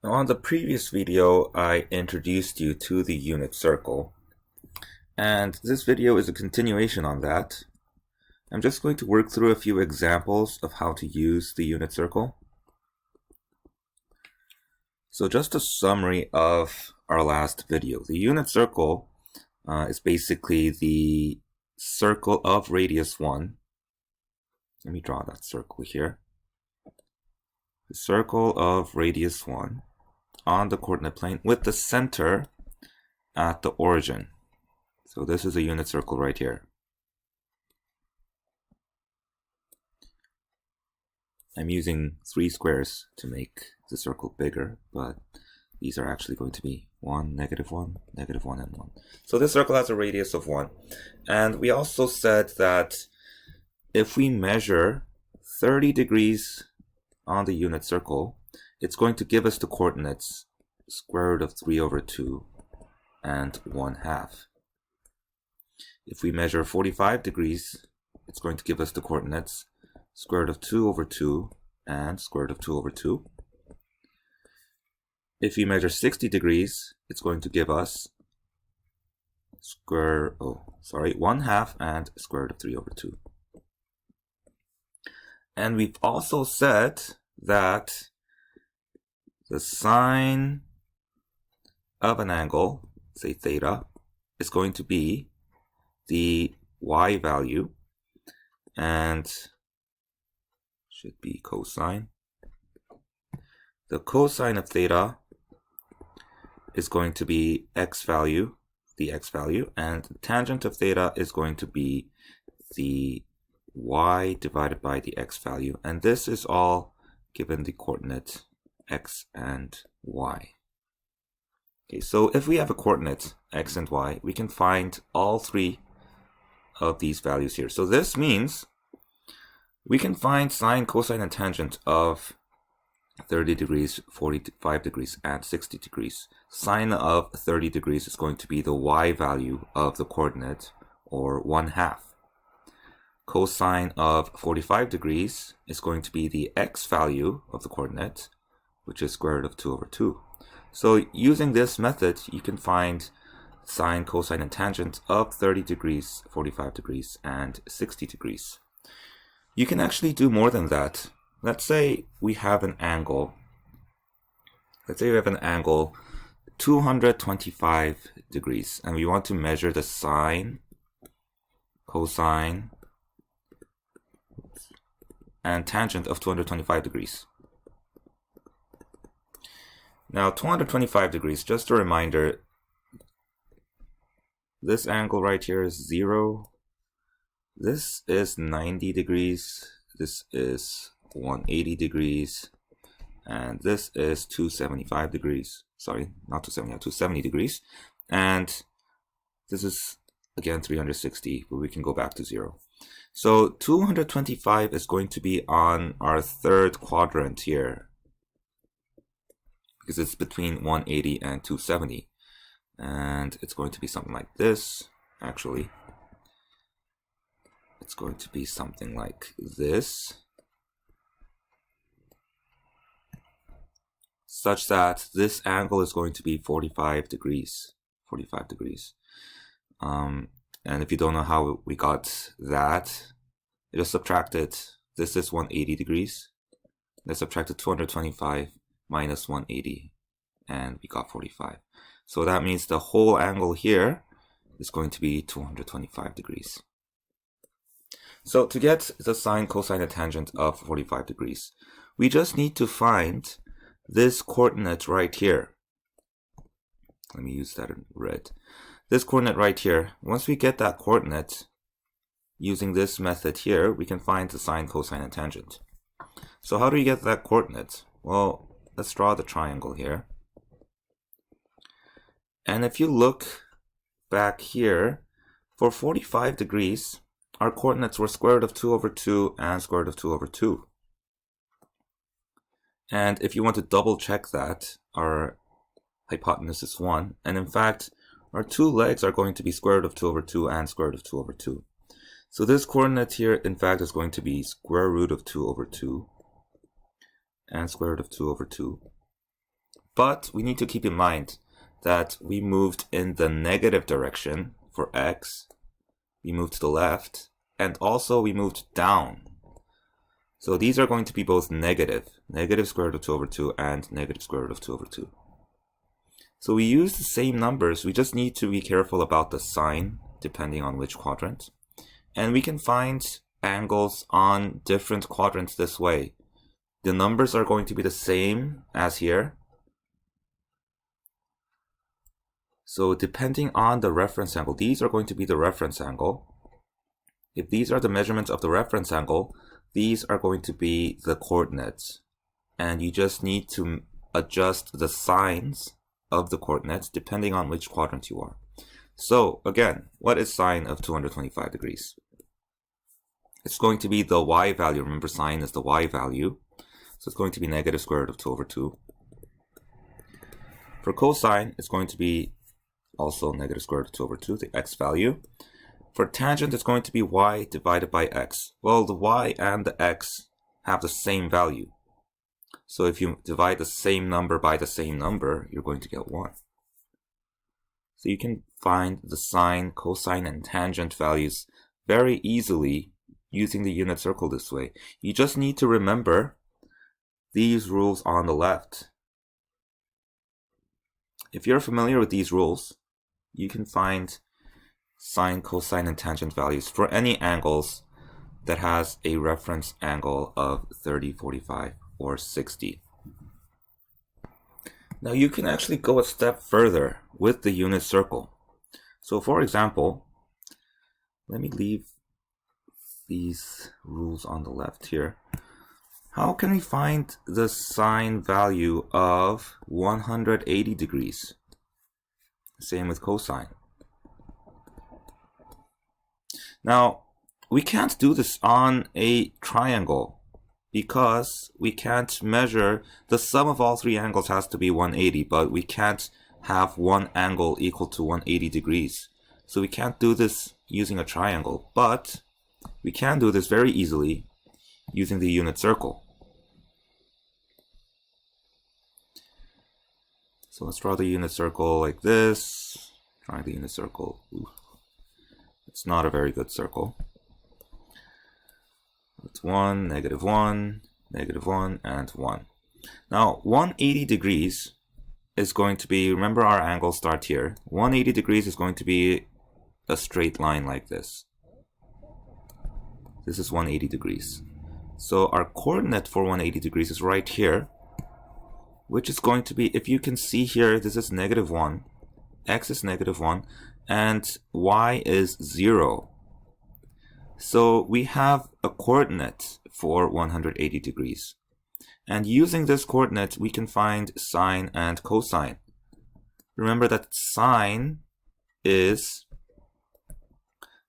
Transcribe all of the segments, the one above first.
Now, on the previous video, I introduced you to the unit circle, and this video is a continuation on that. I'm just going to work through a few examples of how to use the unit circle. So just a summary of our last video. The unit circle is basically the circle of radius 1. Let me draw that circle here. The circle of radius 1 on the coordinate plane with the center at the origin. So this is a unit circle right here. I'm using 3 squares to make the circle bigger, but these are actually going to be 1, -1, -1, and 1. So this circle has a radius of 1. And we also said that if we measure 30 degrees on the unit circle, it's going to give us the coordinates square root of 3/2 and 1/2. If we measure 45 degrees, it's going to give us the coordinates square root of 2/2 and square root of 2/2. If we measure 60 degrees, it's going to give us 1/2 and square root of 3/2. And we've also said that the sine of an angle, say theta, is going to be the y value, and should be cosine. The cosine of theta is going to be x value, the x value, and the tangent of theta is going to be the y divided by the x value, and this is all given the coordinate x and y. Okay, so if we have a coordinate x and y, we can find all 3 of these values here. So this means we can find sine, cosine, and tangent of 30 degrees, 45 degrees, and 60 degrees. Sine of 30 degrees is going to be the y value of the coordinate, or 1/2. Cosine of 45 degrees is going to be the x value of the coordinate, which is square root of 2/2. So using this method, you can find sine, cosine, and tangent of 30 degrees, 45 degrees, and 60 degrees. You can actually do more than that. Let's say we have an angle. Let's say we have an angle 225 degrees, and we want to measure the sine, cosine, and tangent of 225 degrees. Now 225 degrees, just a reminder, this angle right here is 0. This is 90 degrees. This is 180 degrees. And this is 275 degrees. Sorry, not 275, 270 degrees. And this is, again, 360, but we can go back to 0. So 225 is going to be on our 3rd quadrant here, because it's between 180 and 270. And it's going to be something like this, actually. It's going to be something like this, such that this angle is going to be 45 degrees. 45 degrees. And if you don't know how we got that, I just subtracted, this is 180 degrees. Let's subtract 225 minus 180, and we got 45. So that means the whole angle here is going to be 225 degrees. So to get the sine, cosine, and tangent of 45 degrees, we just need to find this coordinate right here. Let me use that in red. This coordinate right here. Once we get that coordinate, using this method here, we can find the sine, cosine, and tangent. So how do we get that coordinate? Well, let's draw the triangle here. And if you look back here, for 45 degrees, our coordinates were square root of 2/2 and square root of 2/2. And if you want to double check that, our hypotenuse is 1. And in fact, our 2 legs are going to be square root of 2/2 and square root of 2/2. So this coordinate here, in fact, is going to be square root of 2/2 and square root of 2/2. But we need to keep in mind that we moved in the negative direction for x. We moved to the left, and also we moved down. So these are going to be both negative. Negative square root of 2 over 2 and negative square root of 2 over 2. So we use the same numbers. We just need to be careful about the sign, depending on which quadrant. And we can find angles on different quadrants this way. The numbers are going to be the same as here. So depending on the reference angle, these are going to be the reference angle. If these are the measurements of the reference angle, these are going to be the coordinates. And you just need to adjust the signs of the coordinates depending on which quadrant you are. So again, what is sine of 225 degrees? It's going to be the y value. Remember, sine is the y value. So it's going to be negative square root of 2 over 2. For cosine, it's going to be also negative square root of 2 over 2, the x value. For tangent, it's going to be y divided by x. Well, the y and the x have the same value. So if you divide the same number by the same number, you're going to get 1. So you can find the sine, cosine, and tangent values very easily using the unit circle this way. You just need to remember these rules on the left. If you're familiar with these rules, you can find sine, cosine, and tangent values for any angles that has a reference angle of 30, 45, or 60. Now you can actually go a step further with the unit circle. So for example, let me leave these rules on the left here. How can we find the sine value of 180 degrees? Same with cosine. Now, we can't do this on a triangle because we can't measure, the sum of all three angles has to be 180, but we can't have one angle equal to 180 degrees. So we can't do this using a triangle, but we can do this very easily using the unit circle. So let's draw the unit circle like this. Drawing the unit circle. Ooh. It's not a very good circle. It's 1, negative 1, negative 1, and 1. Now, 180 degrees is going to be, remember our angles start here. 180 degrees is going to be a straight line like this. This is 180 degrees. So our coordinate for 180 degrees is right here, which is going to be, if you can see here, this is negative 1, x is negative 1, and y is 0. So we have a coordinate for 180 degrees. And using this coordinate, we can find sine and cosine. Remember that sine is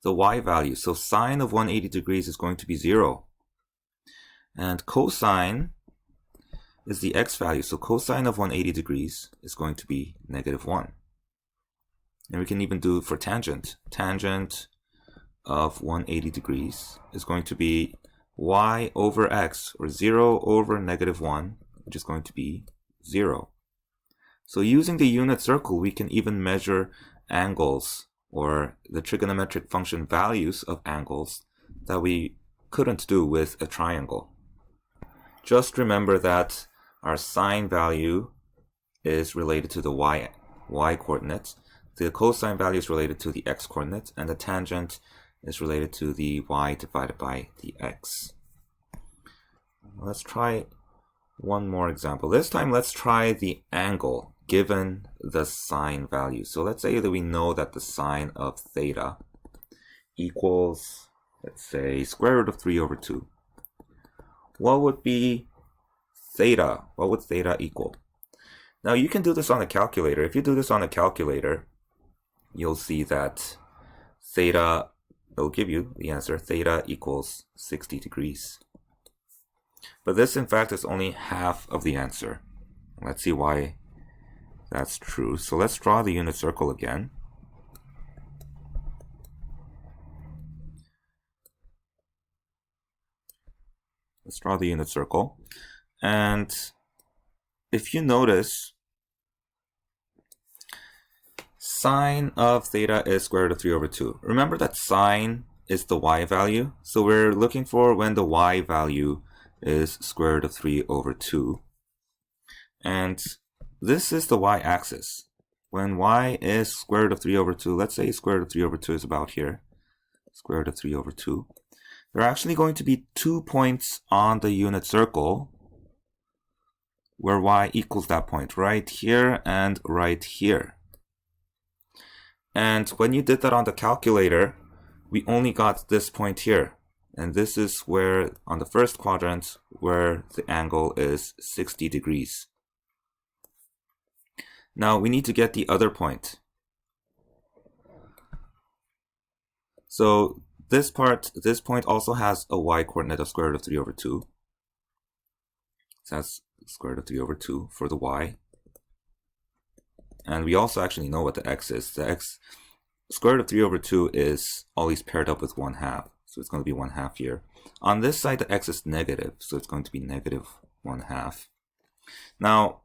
the y value. So sine of 180 degrees is going to be 0. And cosine is the x value. So cosine of 180 degrees is going to be negative 1. And we can even do for tangent. Tangent of 180 degrees is going to be y over x, or 0 over negative 1, which is going to be 0. So using the unit circle, we can even measure angles, or the trigonometric function values of angles that we couldn't do with a triangle. Just remember that our sine value is related to the y coordinate, the cosine value is related to the x coordinate, and the tangent is related to the y divided by the x. Let's try one more example. This time let's try the angle given the sine value. So let's say that we know that the sine of theta equals, let's say, square root of 3 over 2. What would be theta? What would theta equal? Now you can do this on a calculator. If you do this on a calculator, you'll see that theta, it'll give you the answer, theta equals 60 degrees. But this, in fact, is only half of the answer. Let's see why that's true. So let's draw the unit circle again. Let's draw the unit circle. And if you notice, Sine of theta is square root of 3 over 2. Remember that sine is the y value, so we're looking for when the y value is square root of 3 over 2. And this is the y-axis. When y is square root of 3 over 2, let's say square root of 3 over 2 is about here, square root of 3 over 2, there are actually going to be 2 points on the unit circle where y equals that point, right here and right here. And when you did that on the calculator, we only got this point here. And this is where, on the first quadrant, where the angle is 60 degrees. Now we need to get the other point. So this point also has a y-coordinate of square root of 3 over 2. So that's square root of 3 over 2 for the y. And we also actually know what the x is. The x, square root of 3 over 2 is always paired up with 1/2. So it's going to be 1/2 here. On this side, the x is negative. So it's going to be negative 1/2. Now,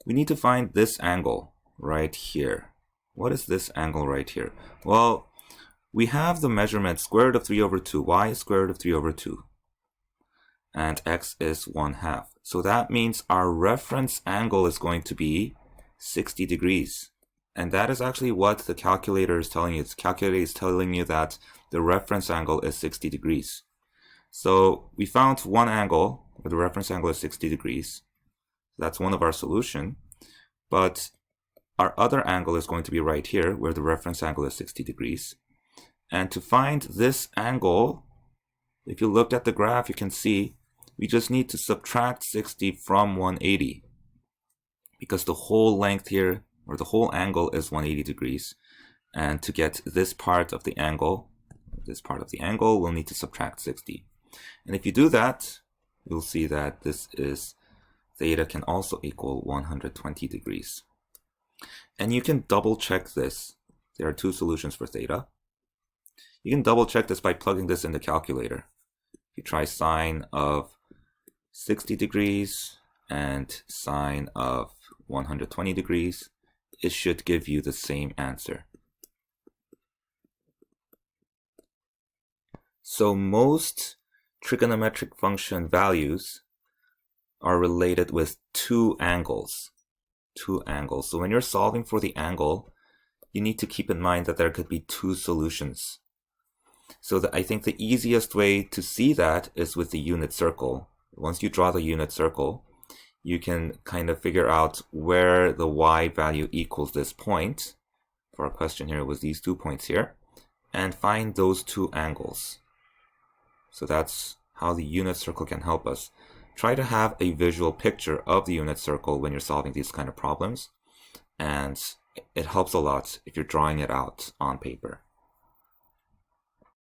we need to find this angle right here. What is this angle right here? Well, we have the measurement square root of 3 over 2. Y is square root of 3 over 2. And x is 1/2. So that means our reference angle is going to be 60 degrees. And that is actually what the calculator is telling you. The calculator is telling you that the reference angle is 60 degrees. So we found one angle where the reference angle is 60 degrees. That's one of our solution. But our other angle is going to be right here where the reference angle is 60 degrees. And to find this angle, if you looked at the graph, you can see we just need to subtract 60 from 180 because the whole length here, or the whole angle, is 180 degrees. And to get this part of the angle, we'll need to subtract 60. And if you do that, you'll see that this is theta can also equal 120 degrees. And you can double check this. There are two solutions for theta. You can double check this by plugging this in the calculator. If you try sine of 60 degrees and sine of 120 degrees, it should give you the same answer. So most trigonometric function values are related with two angles. So when you're solving for the angle, you need to keep in mind that there could be two solutions. So I think the easiest way to see that is with the unit circle. Once you draw the unit circle, you can kind of figure out where the y value equals this point. For our question here, it was these 2 points here, and find those two angles. So that's how the unit circle can help us. Try to have a visual picture of the unit circle when you're solving these kind of problems, and it helps a lot if you're drawing it out on paper.